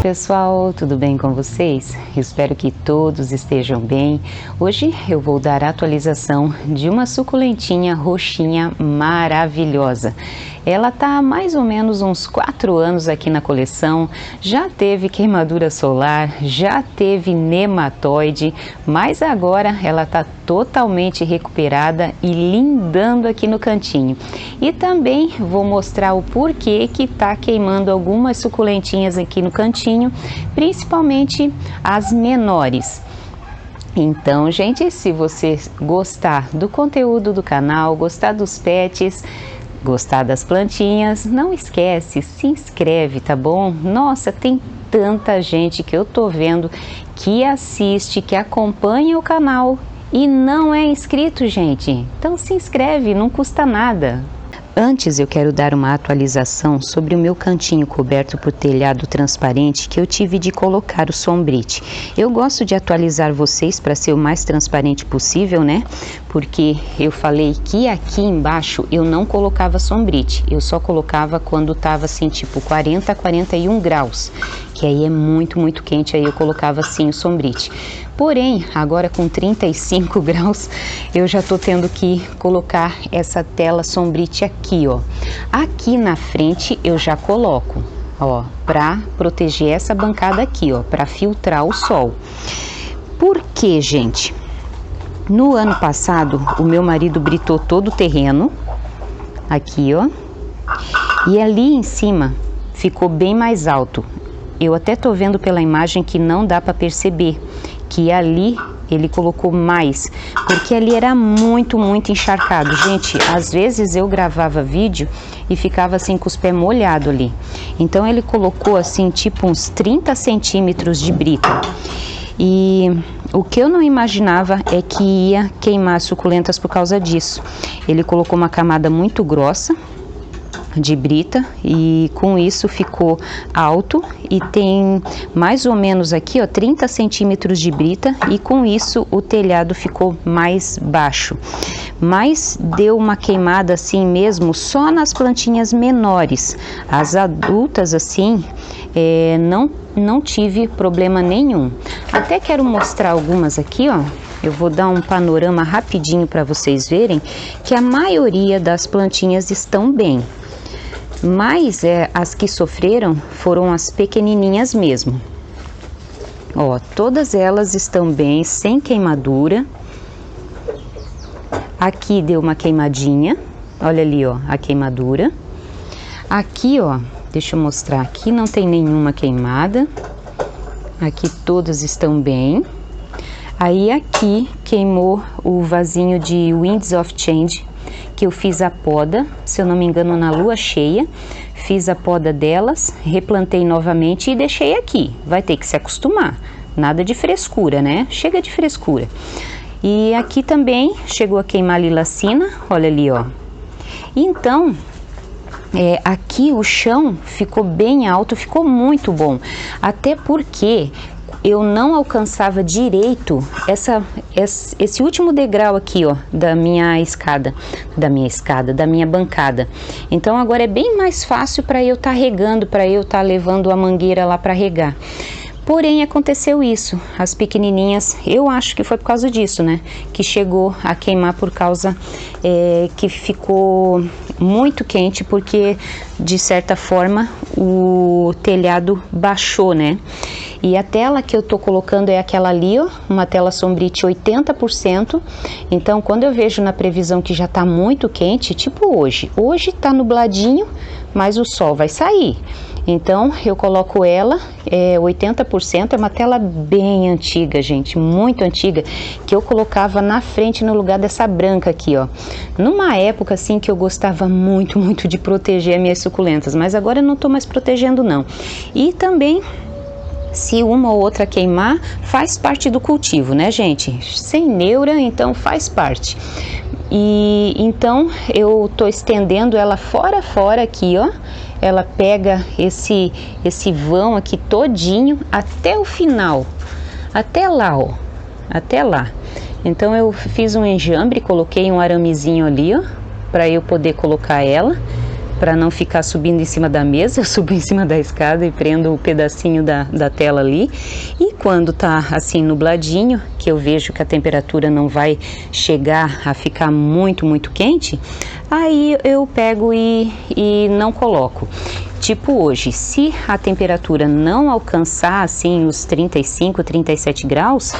Pessoal, tudo bem com vocês? Espero que todos estejam bem. Hoje eu vou dar a atualização de uma suculentinha roxinha maravilhosa. Ela tá há mais ou menos uns 4 anos aqui na coleção, já teve queimadura solar, já teve nematóide, mas agora ela tá totalmente recuperada e lindando aqui no cantinho. E também vou mostrar o porquê que tá queimando algumas suculentinhas aqui no cantinho, principalmente as menores. Então, gente, se você gostar do conteúdo do canal, gostar dos pets, gostar das plantinhas, não esquece, se inscreve, tá bom? Nossa, tem tanta gente que eu tô vendo que assiste, que acompanha o canal e não é inscrito, gente. Então se inscreve, não custa nada. Antes eu quero dar uma atualização sobre o meu cantinho coberto por telhado transparente que eu tive de colocar o sombrite. Eu gosto de atualizar vocês para ser o mais transparente possível, né? Porque eu falei que aqui embaixo eu não colocava sombrite, eu só colocava quando tava assim tipo 40 a 41 graus, que aí é muito quente, aí eu colocava assim o sombrite. Porém, agora com 35 graus, eu já tô tendo que colocar essa tela sombrite aqui, ó. Aqui na frente eu já coloco, ó, pra proteger essa bancada aqui, ó, pra filtrar o sol. Por quê, gente? No ano passado, o meu marido britou todo o terreno, aqui, ó, e ali em cima ficou bem mais alto. Eu até tô vendo pela imagem que não dá para perceber que ali ele colocou mais, porque ali era muito encharcado. Gente, às vezes eu gravava vídeo e ficava assim com os pés molhados ali. Então ele colocou assim tipo uns 30 centímetros de brita. E o que eu não imaginava é que ia queimar suculentas por causa disso. Ele colocou uma camada muito grossa de brita e com isso ficou alto e tem mais ou menos aqui, ó, 30 centímetros de brita e com isso o telhado ficou mais baixo. Mas deu uma queimada assim mesmo só nas plantinhas menores. As adultas assim, não tive problema nenhum. Até quero mostrar algumas aqui, ó. Eu vou dar um panorama rapidinho para vocês verem que a maioria das plantinhas estão bem. Mas as que sofreram foram as pequenininhas mesmo. Ó, todas elas estão bem, sem queimadura. Aqui deu uma queimadinha, olha ali, ó, a queimadura. Aqui, ó, deixa eu mostrar, aqui não tem nenhuma queimada. Aqui todas estão bem. Aí aqui queimou o vasinho de Winds of Change, que eu fiz a poda, se eu não me engano na lua cheia, fiz a poda delas, replantei novamente e deixei aqui. Vai ter que se acostumar, nada de frescura, né? Chega de frescura. E aqui também chegou a queimar lilacina, olha ali, ó. Então, aqui o chão ficou bem alto, ficou muito bom, até porque eu não alcançava direito esse último degrau aqui, ó, da minha bancada. Então agora é bem mais fácil para eu estar regando, para eu estar levando a mangueira lá para regar. Porém, aconteceu isso, as pequenininhas, eu acho que foi por causa disso, né, que chegou a queimar por causa que ficou muito quente, porque de certa forma o telhado baixou, né. E a tela que eu tô colocando é aquela ali, ó, uma tela sombrite 80%. Então, quando eu vejo na previsão que já tá muito quente, tipo hoje tá nubladinho, mas o sol vai sair. Então, eu coloco ela, 80%, é uma tela bem antiga, gente, muito antiga, que eu colocava na frente no lugar dessa branca aqui, ó. Numa época, assim, que eu gostava muito de proteger as minhas suculentas, mas agora eu não tô mais protegendo, não. E também, se uma ou outra queimar, faz parte do cultivo, né, gente? Sem neura, então faz parte. E então eu tô estendendo ela fora aqui, ó. Ela pega esse vão aqui todinho até o final, até lá, ó, até lá. Então eu fiz um enjambre, coloquei um aramezinho ali, ó, para eu poder colocar ela. para não ficar subindo em cima da mesa, eu subo em cima da escada e prendo o pedacinho da tela ali. E quando tá assim nubladinho, que eu vejo que a temperatura não vai chegar a ficar muito quente, aí eu pego e não coloco. Tipo hoje, se a temperatura não alcançar assim os 35, 37 graus,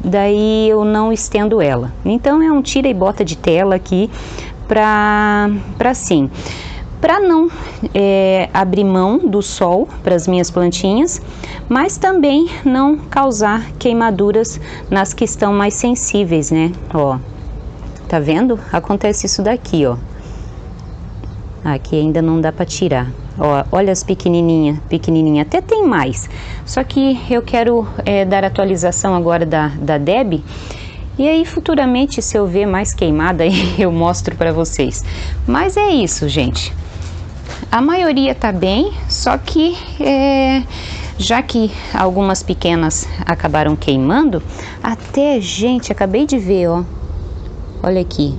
daí eu não estendo ela. Então é um tira e bota de tela aqui para não abrir mão do sol para as minhas plantinhas, mas também não causar queimaduras nas que estão mais sensíveis, né? Ó, tá vendo? Acontece isso daqui, ó. Aqui ainda não dá para tirar. Ó, olha as pequenininha, até tem mais. Só que eu quero dar atualização agora da Deb. E aí futuramente, se eu ver mais queimada, eu mostro para vocês. Mas é isso, gente. A maioria tá bem, só que já que algumas pequenas acabaram queimando, até, gente, acabei de ver, ó. Olha aqui.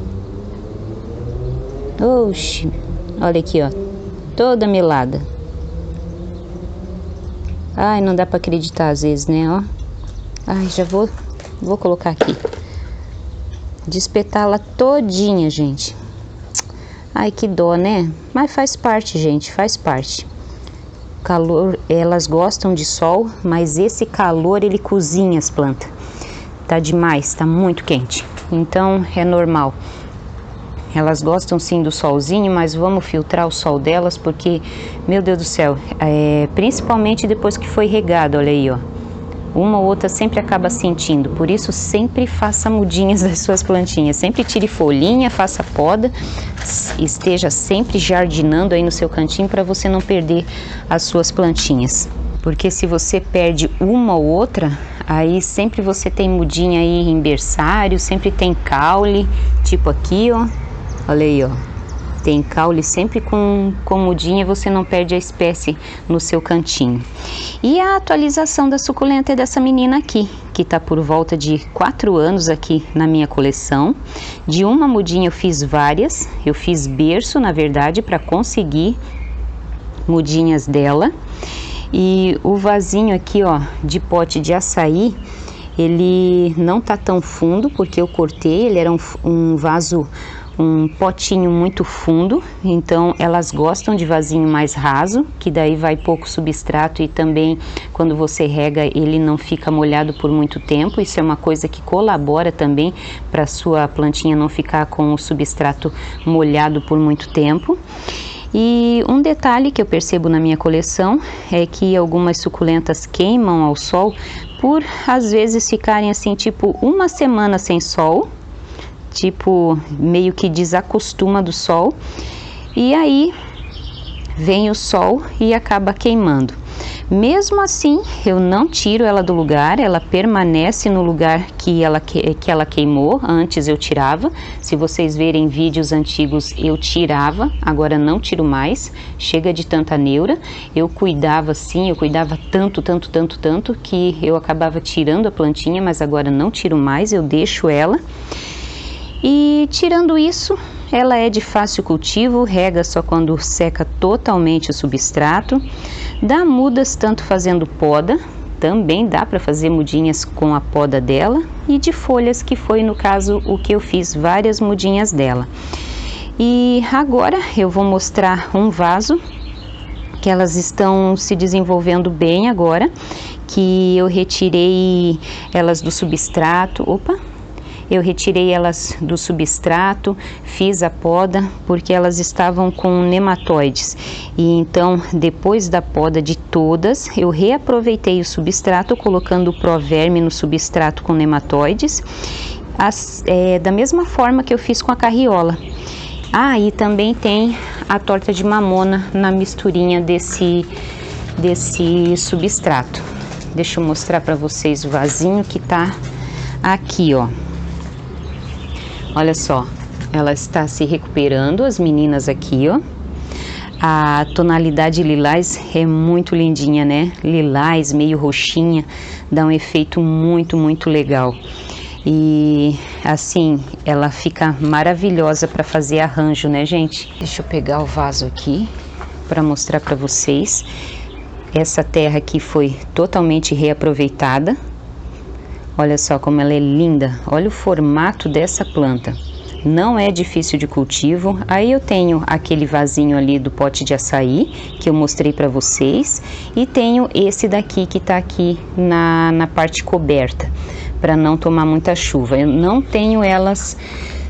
Oxi. Olha aqui, ó, toda melada. Ai, não dá pra acreditar às vezes, né, ó. Ai, já vou colocar aqui. Despetá-la todinha, gente. Ai, que dó, né? Mas faz parte, gente, faz parte. Calor, elas gostam de sol, mas esse calor, ele cozinha as plantas. Tá demais, tá muito quente. Então, é normal. Elas gostam sim do solzinho, mas vamos filtrar o sol delas, porque, meu Deus do céu, principalmente depois que foi regado, olha aí, ó. Uma ou outra sempre acaba sentindo, por isso sempre faça mudinhas das suas plantinhas, sempre tire folhinha, faça poda, esteja sempre jardinando aí no seu cantinho para você não perder as suas plantinhas. Porque se você perde uma ou outra, aí sempre você tem mudinha aí em berçário, sempre tem caule, tipo aqui, ó. Olha aí, ó, tem caule sempre com mudinha, você não perde a espécie no seu cantinho. E a atualização da suculenta é dessa menina aqui, que tá por volta de 4 anos aqui na minha coleção. De uma mudinha eu fiz várias, eu fiz berço, na verdade, para conseguir mudinhas dela. E o vasinho aqui, ó, de pote de açaí, ele não tá tão fundo, porque eu cortei, ele era um vaso, um potinho muito fundo, então elas gostam de vasinho mais raso, que daí vai pouco substrato e também quando você rega ele não fica molhado por muito tempo. Isso é uma coisa que colabora também para sua plantinha não ficar com o substrato molhado por muito tempo. E um detalhe que eu percebo na minha coleção é que algumas suculentas queimam ao sol por às vezes ficarem assim tipo uma semana sem sol, tipo meio que desacostuma do sol, e aí vem o sol e acaba queimando. Mesmo assim, eu não tiro ela do lugar, ela permanece no lugar que ela queimou. Antes eu tirava, se vocês verem vídeos antigos eu tirava, agora não tiro mais, chega de tanta neura. Eu cuidava assim, eu cuidava tanto que eu acabava tirando a plantinha, mas agora não tiro mais, eu deixo ela. E tirando isso, ela é de fácil cultivo, rega só quando seca totalmente o substrato, dá mudas tanto fazendo poda, também dá para fazer mudinhas com a poda dela, e de folhas, que foi no caso o que eu fiz, várias mudinhas dela. E agora eu vou mostrar um vaso que elas estão se desenvolvendo bem agora, que eu retirei elas do substrato. Eu retirei elas do substrato, fiz a poda, porque elas estavam com nematóides. E então, depois da poda de todas, eu reaproveitei o substrato, colocando o Proverme no substrato com nematóides, da mesma forma que eu fiz com a carriola. Ah, e também tem a torta de mamona na misturinha desse substrato. Deixa eu mostrar para vocês o vasinho que tá aqui, ó. Olha só, ela está se recuperando, as meninas aqui, ó. A tonalidade lilás é muito lindinha, né? Lilás, meio roxinha, dá um efeito muito legal. E assim, ela fica maravilhosa para fazer arranjo, né, gente? Deixa eu pegar o vaso aqui para mostrar para vocês. Essa terra aqui foi totalmente reaproveitada. Olha só como ela é linda. Olha o formato dessa planta. Não é difícil de cultivo. Aí eu tenho aquele vasinho ali do pote de açaí que eu mostrei para vocês, e tenho esse daqui que tá aqui na parte coberta, para não tomar muita chuva. Eu não tenho elas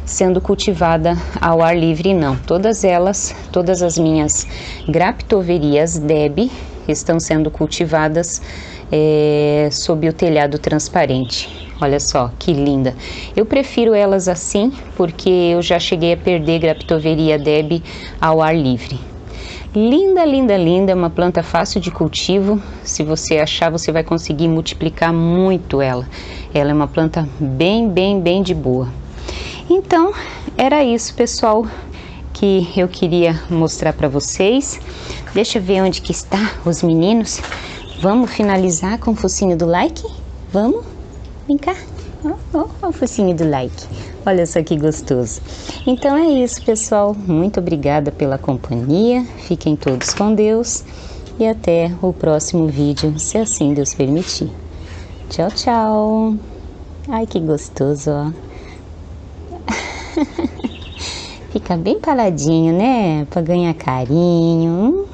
sendo cultivada ao ar livre, não. Todas as minhas graptoverias Deb estão sendo cultivadas sob o telhado transparente. Olha só que linda. Eu prefiro elas assim porque eu já cheguei a perder graptoveria Deb ao ar livre. Linda, linda, linda, é uma planta fácil de cultivo. Se você achar, você vai conseguir multiplicar muito ela. Ela é uma planta bem, bem, bem de boa. Então, era isso, pessoal, que eu queria mostrar para vocês. Deixa eu ver onde que está os meninos. Vamos finalizar com o focinho do like? Vamos? Vem cá. O focinho do like. Olha só que gostoso. Então é isso, pessoal. Muito obrigada pela companhia. Fiquem todos com Deus. E até o próximo vídeo, se assim Deus permitir. Tchau, tchau. Ai, que gostoso, ó. Fica bem paradinho, né? Para ganhar carinho.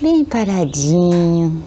Bem paradinho.